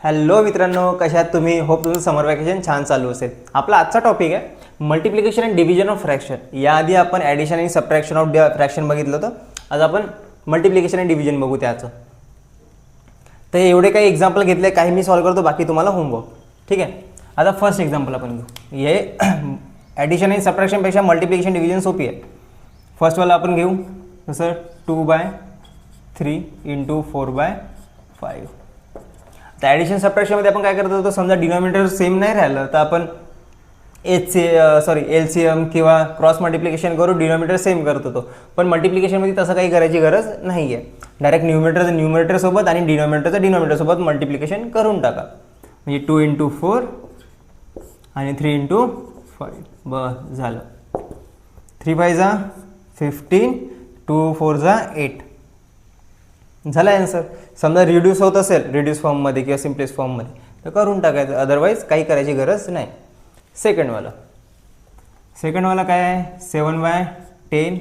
Hello मित्रांनो, कशा आहात तुम्ही? होप तुमचं समर वॅकेशन छान चालू असेल. आपला आजचा टॉपिक आहे multiplication and division of fraction. याआधी आपण ॲडिशन आणि सबट्रॅक्शन ऑफ फ्रॅक्शन बघितलं होतं. आज आपण मल्टिप्लिकेशन अँड डिव्हिजन बघू त्याचं. तर एवढे काही एक्झाम्पल घेतले, काही मी सॉल्व्ह करतो, बाकी तुम्हाला होमवर्क. ठीक आहे. आता फर्स्ट एक्झाम्पल आपण घेऊ. हे ॲडिशन आणि सबट्रॅक्शनपेक्षा मल्टिप्लिकेशन डिव्हिजन सोपी आहे. फर्स्टवाला आपण घेऊ जसं 2/3 × 4/5. तर ॲडिशन सबट्रॅक्शनमध्ये आपण काय करत होतो, समजा डिनॉमिनेटर सेम नाही राहिलं तर आपण एलसीएम किंवा क्रॉस मल्टिप्लिकेशन करून डिनॉमिनेटर सेम करत होतो. पण मल्टिप्लिकेशनमध्ये तसं काही करायची गरज नाही आहे. डायरेक्ट न्यूमरेटरचं न्यूमरेटरसोबत आणि डिनॉमिनेटरचं डिनॉमिनेटरसोबत मल्टिप्लिकेशन करून टाका. म्हणजे 2 × 4 आणि 3 × 5. बस झालं. 3 × 5 = 15, 2 × 4 = 8. झालं आन्सर. समजा रिड्यूस होत असेल रिड्यूस फॉर्ममध्ये किंवा सिम्पलेस्ट फॉर्ममध्ये तर करून टाकायचं, अदरवाईज काही करायची गरज नाही. सेकंडवाला काय आहे, 7/10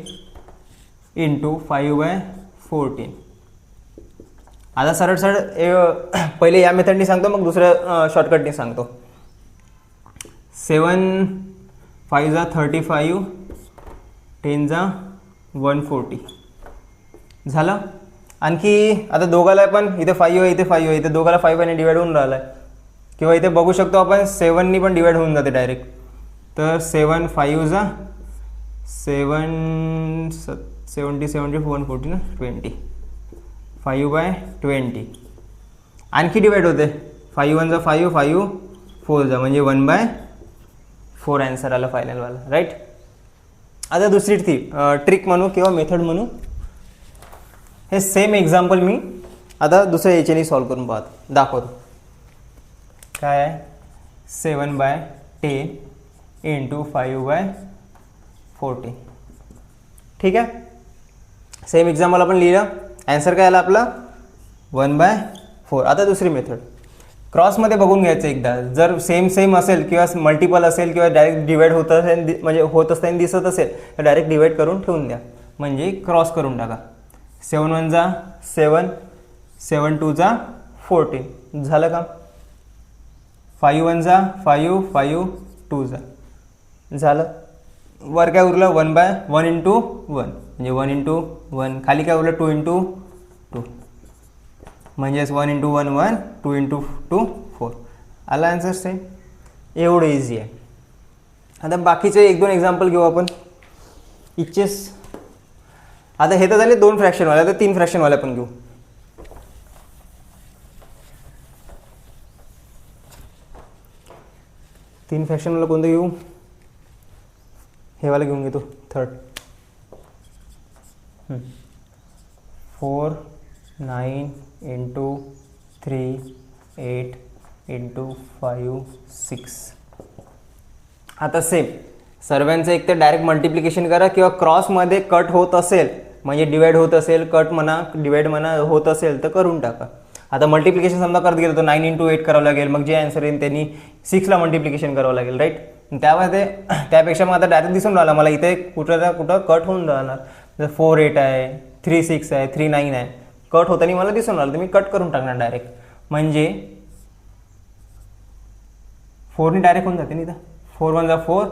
× 5/14. आता सरळ पहिले या मेथडनी सांगतो, मग दुसऱ्या शॉर्टकटनी सांगतो. 7 × 5 = 35, 10 = 140. झालं. आणखी आता दोघाला पण इथे 5 आहे, इथे 5 आहे, इथे दोघाला 5 ने डिवाइड होऊन राहिला आहे. किंवा इथे बघू शकतो आपण 7नी पण डिवाइड होऊन जाते डायरेक्ट. तर 7 × 5 = 7 70 70 140 ना 20. 5/20. आणखी डिवाइड होते. 5 × 1 = 5, 5 × 4 = म्हणजे 1/4 आन्सर आला फायनलवाला. राईट. आता दुसरी ट्रिक म्हणू किंवा मेथड म्हणू. हे सेम एक्झाम्पल मी आता दुसऱ्या याच्याने सॉल्व करून दाखवतो. काय आहे, 7/10 × 5/14. ठीक आहे. सेम एक्झाम्पल आपण लिहिलं. ॲन्सर काय आला आपला 1/4. आता दुसरी मेथड क्रॉसमध्ये बघून घ्यायचं एकदा. जर सेम असेल किंवा मल्टिपल असेल किंवा डायरेक्ट डिवाइड होत असेल, म्हणजे होत असताना दिसत असेल तर डायरेक्ट डिवाइड करून ठेवून द्या, म्हणजे क्रॉस करून टाका. 7 × 1 = 7, 7 × 2 = 14. झालं का. 5 × 1 = 5, 5 × 2 = झालं. वर काय उरलं 1 × 1 म्हणजे 1 × 1. खाली काय उरलं 2 × 2 म्हणजेच 1 × 1 1, 2 × 2 4. आला आन्सर सेम. एवढं इझी आहे. आता बाकीचे 1-2 एक्झाम्पल घेऊ आपण. इचेस आता हे तर झाले 2 फ्रॅक्शनवाले. आता 3 फ्रॅक्शनवाले पण घेऊ. तीन फ्रॅक्शनवाला कोणतं घेऊ, हे वाला घेऊन घेतो. थर्ड 4 9 × 3 8 × 5 6. आता सेम सर्वांचं एक तर डायरेक्ट मल्टिप्लिकेशन करा किंवा क्रॉसमध्ये कट होत असेल, म्हणजे डिवाइड होत असेल, कट म्हणा डिवाइड म्हणा होत असेल तर करून टाका. आता मल्टिप्लिकेशन समजा करत गेलो तर 9 × 8 करावं लागेल. मग जे आन्सर येईल त्यांनी 6ला मल्टिप्लिकेशन करावं लागेल. राईट. त्यापेक्षा मग आता डायरेक्ट दिसून राहिला मला इथे कुठं ना कुठं कट होऊन राहणार. जर 4 8 आहे, 3 6 आहे, 3 9 आहे, कट होताना मला दिसून राहिलं तर मी कट करून टाकणार डायरेक्ट. म्हणजे 4नी डायरेक्ट होऊन जाते ना. 4 × 1 = 4,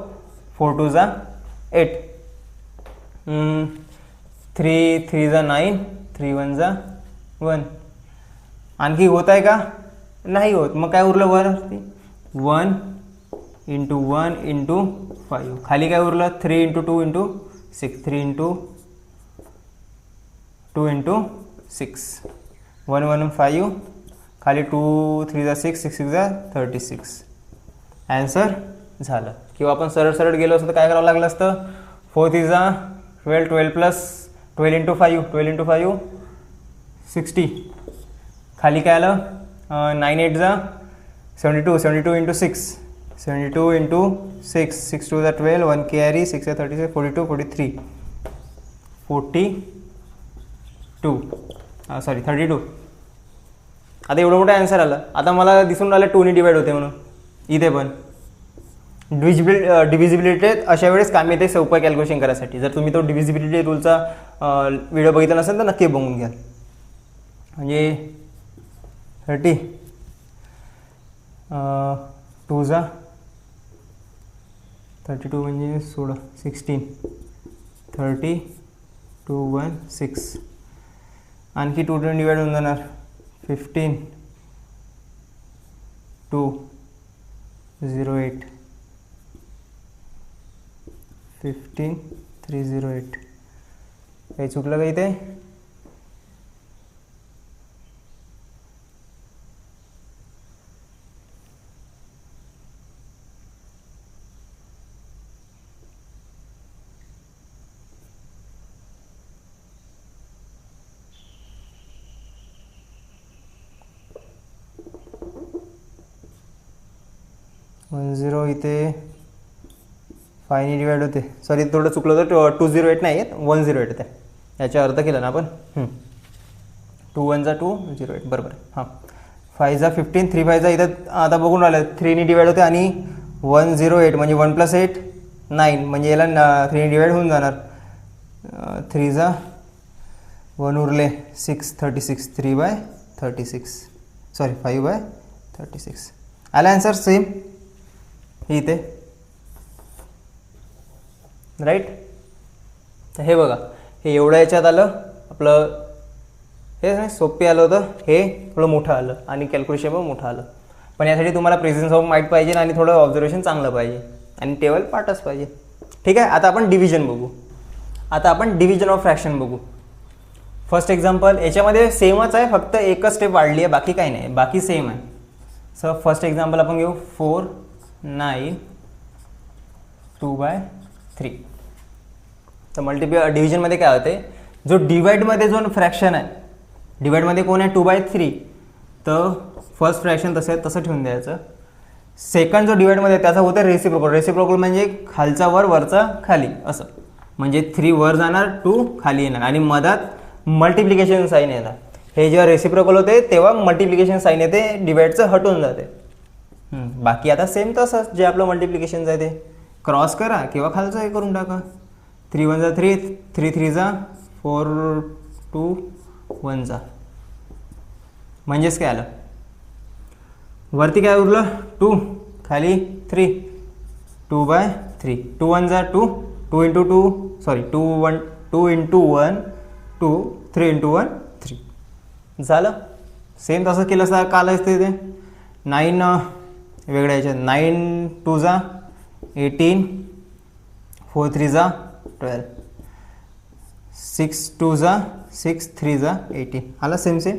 4 × 2 = 8, 3 × 3 = 9, 3 × 1 = 1. आणखी होत आहे का, नाही होत. मग काय उरलं वर 1 × 1 × 5. खाली काय उरलं 3 × 2 × 6, 3 × 2 × 6, 1 1 5. खाली 2 3 = 6, 6 6 = 36. ॲन्सर झालं. किंवा आपण सरळ गेलो असतं तर काय करावं लागलं असतं, 4 3 = 12, 12 + 12 × 5, 12 × 5 60. खाली काय आलं 9 8 = 72, 72 × 6, 72 × 6, 6 2 = 12, 1 carry, 6 = 36, 42 43 32. आता एवढं मोठं आन्सर आलं. आता मला दिसून राहिलं 2नी डिवाइड होते म्हणून. इथे पण डिव्हिजिबिलिटी अशा वेळेस काम येते सोपं कॅल्क्युलेशन करायसाठी. जर तुम्ही तो डिव्हिजिबिलिटी रूलचा व्हिडिओ बघितला नसेल तर नक्की बघून घ्या. म्हणजे 30 2 जा 32 म्हणजे 16 16 30 2 1 6 आणखी 2 ने डिवाइड होऊन जाणार 15 2 08 15 308. काही चुकलं का इथे? वन 0 इथे 5 ने डिवाइड होते. सॉरी थोडं चुकलं होतं. 208 नाही आहेत 108 आहे. याचा अर्थ केला ना आपण. 2 1 जा 208 बरोबर. हां 5 जा 15 3 5 जा इथं आता बघून राहिलं 3 ने डिवाइड होते आणि 108 म्हणजे 1 + 8 9 म्हणजे याला 3 ने डिवाइड होऊन जाणार. 3 जा 1 उरले 6 36 3/36 सॉरी 5/36. आला आन्सर सेम इथे राईट. तर हे बघा हे एवढं याच्यात आलं आपलं. हे नाही सोपी आलं होतं, हे थोडं मोठं आलं आणि कॅल्क्युलेशन पण मोठं आलं. पण यासाठी तुम्हाला प्रेझेन्स ऑफ माइंड पाहिजे आणि थोडं ऑब्झर्वेशन चांगलं पाहिजे आणि टेबल पाठच पाहिजे. ठीक आहे. आता आपण डिव्हिजन बघू. आता आपण डिव्हिजन ऑफ फ्रॅक्शन बघू. फर्स्ट एक्झाम्पल याच्यामध्ये सेमच आहे, फक्त एकच स्टेप वाढली आहे, बाकी काही नाही, बाकी सेम आहे. सो फर्स्ट एक्झाम्पल आपण घेऊ 4 9 2/3. तर डिव्हिजनमध्ये काय होते, जो डिवाइडमध्ये जो फ्रॅक्शन आहे, डिवाइडमध्ये कोण आहे 2/3, तर फर्स्ट फ्रॅक्शन तसं ठेवून द्यायचं. सेकंड जो डिवाइडमध्ये त्याचा होतं रेसिप्रोकल. रेसिप्रोकल म्हणजे खालचा वर वरचा खाली असं, म्हणजे 3 वर जाणार 2 खाली येणार आणि मधात मल्टिप्लिकेशन साईन येणार. हे जेव्हा रेसिप्रोकल होते तेव्हा मल्टिप्लिकेशन साईन येते, डिवाइडचं हटून जाते. बाकी आता सेम तसंच जे आपलं मल्टिप्लिकेशनचं आहे ते क्रॉस करा किंवा खालचं हे करून टाका. 3 1 जा 3 3 3 जा 4 2 1 जा. म्हणजेच काय आलं, वरती काय उरलं 2 खाली 3 2/3. 2 1 जा 2 2 × 2 सॉरी 2 1 2 × 1 2 3 × 1 3 झालं. सेम तसं केलं असतं काल असते ते 9 वेगळ्या याच्यात 9 2 जा 18 4 3 जा 12 6 2 जा 6 3 जा 18. आला सेम सेम.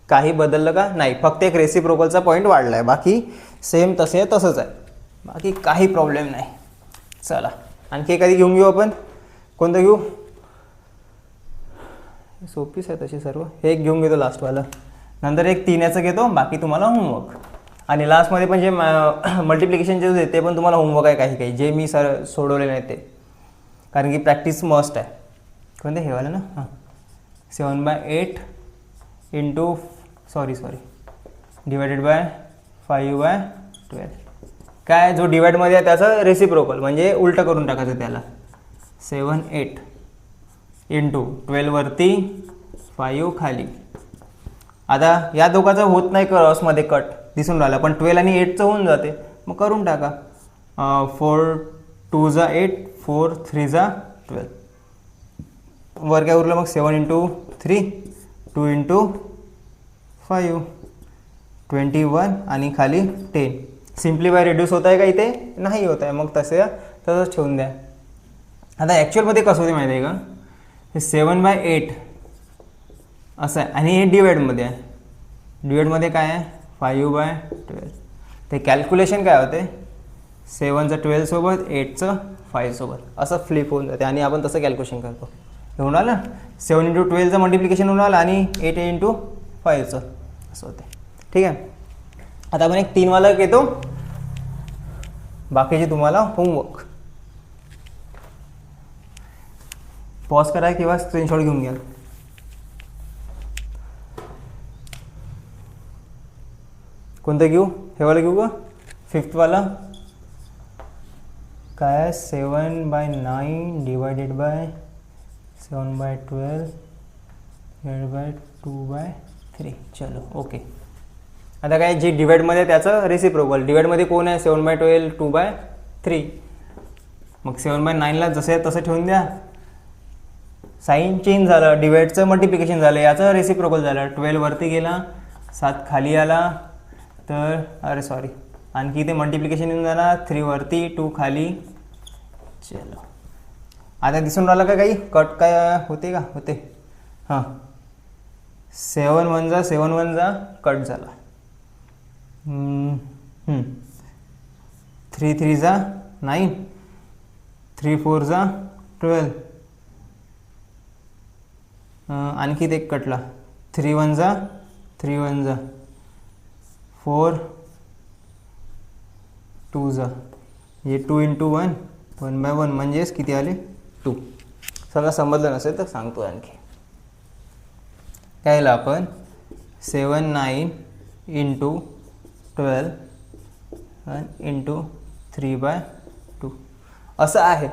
काही बदललं का नाही, फक्त एक रेसिप्रोकलचा पॉईंट वाढला आहे, बाकी सेम तसंच आहे, बाकी काही प्रॉब्लेम नाही. चला आणखी एखादी घेऊन घेऊ आपण. कोणतं घेऊ? सोपीच आहे तशी सर्व. हे एक घेऊन घेतो लास्टवालं, नंतर एक 3 याचं घेतो, बाकी तुम्हाला होमवर्क. आणि लास्टमध्ये पण जे मल्टिप्लिकेशनचे होते ते पण तुम्हाला होमवर्क आहे काही काही, जे मी सोडवले नाही ते, कारण की प्रॅक्टिस मस्ट आहे. कोणते हे वालं ना? हां 7/8 इंटू सॉरी डिवायडेड बाय 5/12. काय जो डिवाइडमध्ये आहे त्याचं रेसिप्रोकल म्हणजे उलटं करून टाकायचं त्याला. 7 8 इंटू 12 वरती 5 खाली. आता या दोघांचं होत नाही क्रॉसमध्ये कट दिसून राहिला, पण 12 आणि 8चं होऊन जाते, मग करून टाका. 4 2 जा 8 4 3 जा 12. वर काय उरलं मग 7 × 3 2 × 5 21 आणि खाली 10. सिम्प्लिफाय रिड्यूस होत आहे का इथे? नाही होत आहे, मग तसंच ठेवून द्या. आता ॲक्च्युअलमध्ये कसं होते माहिती आहे का, हे 7/8 असं आहे आणि हे डिवाइडमध्ये आहे. डिवाइडमध्ये काय आहे 5/12. ते कॅल्क्युलेशन काय होते 7चं 12 सोबत 8चं 5 सोबत असं फ्लिप होऊन जाते आणि आपण तसं कॅल्क्युलेशन करतो. हे होऊन आलं 7 × 12चं मल्टिप्लिकेशन होऊन आलं आणि 8 × 5चं असं होते. ठीक आहे. आता आपण एक 3 वाला घेतो, बाकीचे तुम्हाला होमवर्क. पॉज करा किंवा स्क्रीनशॉट घेऊन घ्या. कोणतं घेऊ? हे वाला घेऊ का? 5th वाला काय 7/9 डिवायडेड बाय 7/12 डिवाइडेड बाय 2/3. चलो ओके. आता काय जे डिवाइडमध्ये त्याचं रेसिप्रोकल, डिवाइडमध्ये कोण आहे 7/12 2/3, मग 7/9ला जसं आहे तसं ठेवून द्या. साईन चेंज झालं, डिवाइडचं मल्टिप्लिकेशन झालं, याचं रेसिप्रोकल झालं. 12 वरती गेला, 7 खाली आला, तर अरे सॉरी आणखी इथे मल्टिप्लिकेशन येऊन जाणार, 3 वरती 2 खाली. चलो आता दिसून राहिलं का काही कट काय होते का? होते. हां 7 1 जा कट झाला. 3 3 जा 9, 3 4 जा 12, आणखी एक कटला. 3 1 जा 4, 2 जा, हे 2 × 1 1/1 म्हणजेच किती आले 2. समजा समजलं नसेल तर सांगतो आणखी. कायला आपण 7 9 × 12 × 3/2 असं आहे.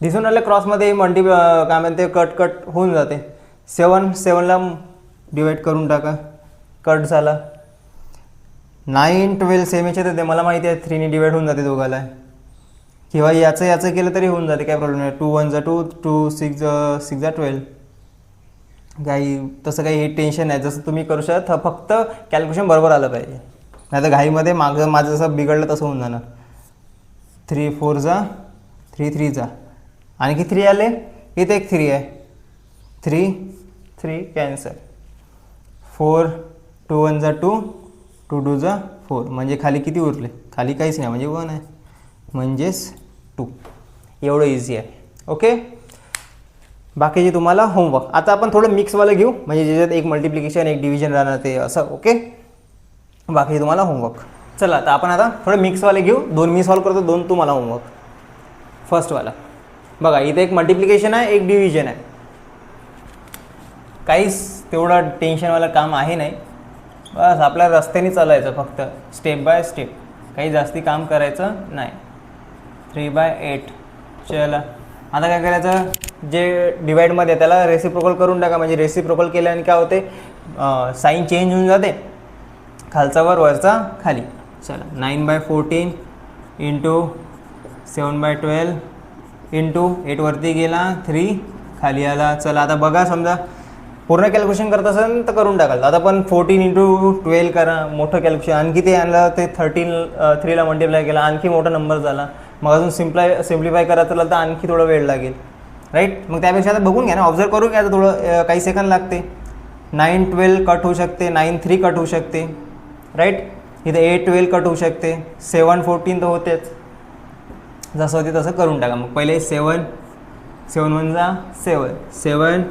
दिसून आलं क्रॉसमध्ये काय म्हणते कट होऊन जाते. 7ला डिवाइड करून टाका, कट झाला. 9 12 सेम याच्यात येते, मला माहिती आहे 3ने डिवाइड होऊन जाते दोघाला, किंवा याचं केलं तरी होऊन जाते, काय प्रॉब्लेम नाही. 2 1 जा 2, 2 6 जा 12, काही तसं काही हे टेन्शन नाही. जसं तुम्ही करू शकता, फक्त कॅल्क्युलेशन बरोबर आलं पाहिजे, नाही तर घाईमध्ये माझं जसं बिघडलं तसं होऊन जाणार. 3 4 जा 3 3 जा, आणखी 3 आले, इथे एक 3 आहे, 3 3 कॅन्सल. 4 2 1 जा 2, 2 2 जा 4, म्हणजे खाली किती उरले? खाली काहीच नाही, म्हणजे 1 आहे, म्हणजेच 2. एवढं इझी आहे. ओके, बाकीचे तुम्हाला होमवर्क. आता आपण थोडं मिक्सवालं घेऊ, म्हणजे ज्याच्यात एक मल्टिप्लिकेशन एक डिव्हिजन राहणार ते असं. ओके, बाकीचे तुम्हाला होमवर्क. चला आता आपण थोडं मिक्सवाले घेऊ. 2 मी सॉल्व करतो, 2 तुम्हाला होमवर्क. फर्स्टवाला बघा, इथे एक मल्टिप्लिकेशन आहे, एक डिव्हिजन आहे. काहीच तेवढं टेन्शनवालं काम आहे नाही, बस आपल्या रस्त्याने चालायचं, फक्त स्टेप बाय स्टेप, काही जास्ती काम करायचं नाही. 3/8. चला आता काय करायचं, जे डिवाइडमध्ये त्याला रेसिप्रोकल करून टाका, म्हणजे रेसिप्रोकल केल्याने काय होते, साईन चेंज होऊन जाते, खालचा वर वरचा खाली. चला 9/14 × 7/12 × 8 वरती गेला, 3 खाली आला. चला आता बघा, समजा पूर्ण कॅल्क्युलेशन करत असेल तर करून टाकाल. आता पण 14 × 12 करा, मोठं कॅल्क्युलेशन. आणखी ते आणलं, ते 3ला मल्टिप्लाय केला, आणखी मोठा नंबर झाला. मग अजून सिम्प्लिफाय करायचं तर आणखी थोडा वेळ लागेल, राईट. मग त्यापेक्षा आता बघून घ्या ना, ऑब्झर्व करून घ्या, थोडं काही सेकंद लागते. 9 12 कट होऊ शकते, 9 3 कट होऊ शकते, राईट. इथे 8 12 कट होऊ शकते, 7 14 तर होतेच. जसं होते तसं करून टाका. मग पहिले 7 1 जा 7, 7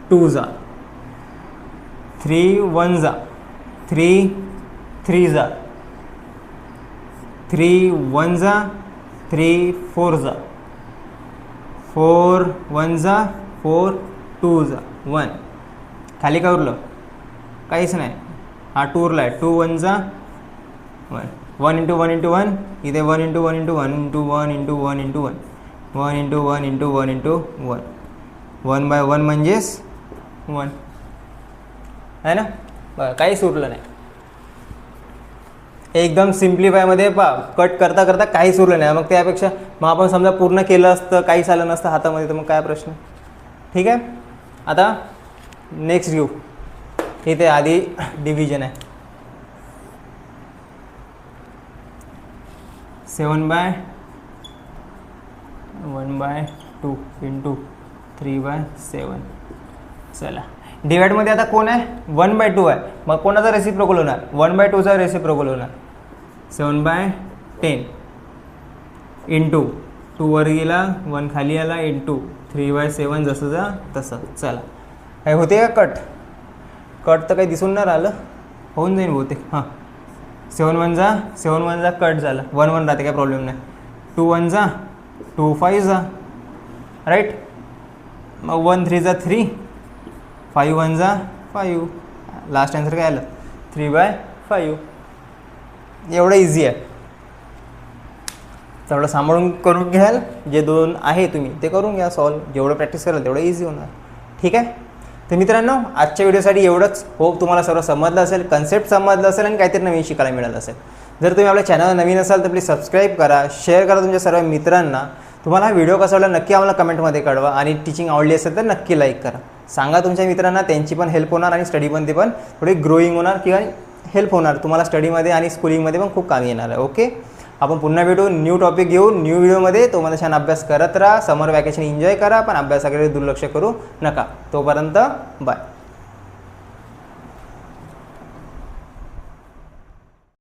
2 जा, 3 1 जा 3 3 जा, 3 1 जा 3 4 जा, 4 1 जा 4 2 जा 1. खाली काय उरलं? काहीच नाही. हा 2 उरला आहे. 2 1 जा 1, 1 × 1 × 1, इथे 1 × 1 × 1 × 1 × 1 × 1, 1 × 1 × 1 × 1, 1/1 म्हणजेच 1 आहे ना. बघा काहीच उरलं नाही. एकदम सिम्प्लिफायमध्ये कट करता करता काहीच उरलं नाही. मग त्यापेक्षा मग आपण समजा पूर्ण केलं असतं, काहीच आलं नसतं हातामध्ये, तर मग काय प्रश्न. ठीक आहे, आता नेक्स्ट घेऊ. इथे आधी डिव्हिजन आहे. 7/1/2 × 3/7. चला डिवाइडमध्ये आता कोण आहे? 1/2 आहे. मग कोणाचा रेसिप्रोकल होणार? 1/2चा रेसिप्रोकल होणार. 7/10 × 2 वर गेला, 1 खाली आला, × 3/7 जसं जा तसं. चला काय होते का कट तर काही दिसून नाही राहिलं, होऊन जाईल बहुतेक. हां 7 1 जा कट झालं, 1 1 राहते, काय प्रॉब्लेम नाही. 2 1 जा 2 5 जा, राईट. मग 1 3 जा 3, 5 1 जा 5. लास्ट आन्सर काय आलं? 3/5. एवढं इझी आहे. तेवढं सांभाळून करून घ्याल. जे 2 आहे तुम्ही ते करून घ्या सॉल्व. जेवढं प्रॅक्टिस कराल तेवढं इझी होणार. ठीक आहे. तर मित्रांनो, आजच्या व्हिडिओसाठी एवढंच. होप तुम्हाला सर्व समजलं असेल, कन्सेप्ट समजलं असेल आणि काहीतरी नवीन शिकायला मिळालं असेल. जर तुम्ही आपल्या चॅनलवर नवीन असाल तर प्लीज सबस्क्राईब करा, शेअर करा तुमच्या सर्व मित्रांना. तुम्हाला हा व्हिडिओ कसा वाटला नक्की आम्हाला कमेंटमध्ये कळवा आणि टीचिंग आवडली असेल तर नक्की लाईक करा. सांगा तुमच्या मित्रांना, त्यांची पण हेल्प होणार आणि स्टडीमध्ये पण थोडी ग्रोईंग होणार किंवा हेल्प होणार. तुम्हाला स्टडीमध्ये आणि स्कूलिंगमध्ये पण खूप कामी येणार आहे. ओके, आपण पुन्हा भेटू न्यू टॉपिक घेऊन न्यू व्हिडिओमध्ये. तुम्हाला छान अभ्यास करत राहा, समर वॅकेशन एन्जॉय करा, पण अभ्यासाकडे दुर्लक्ष करू नका. तोपर्यंत बाय.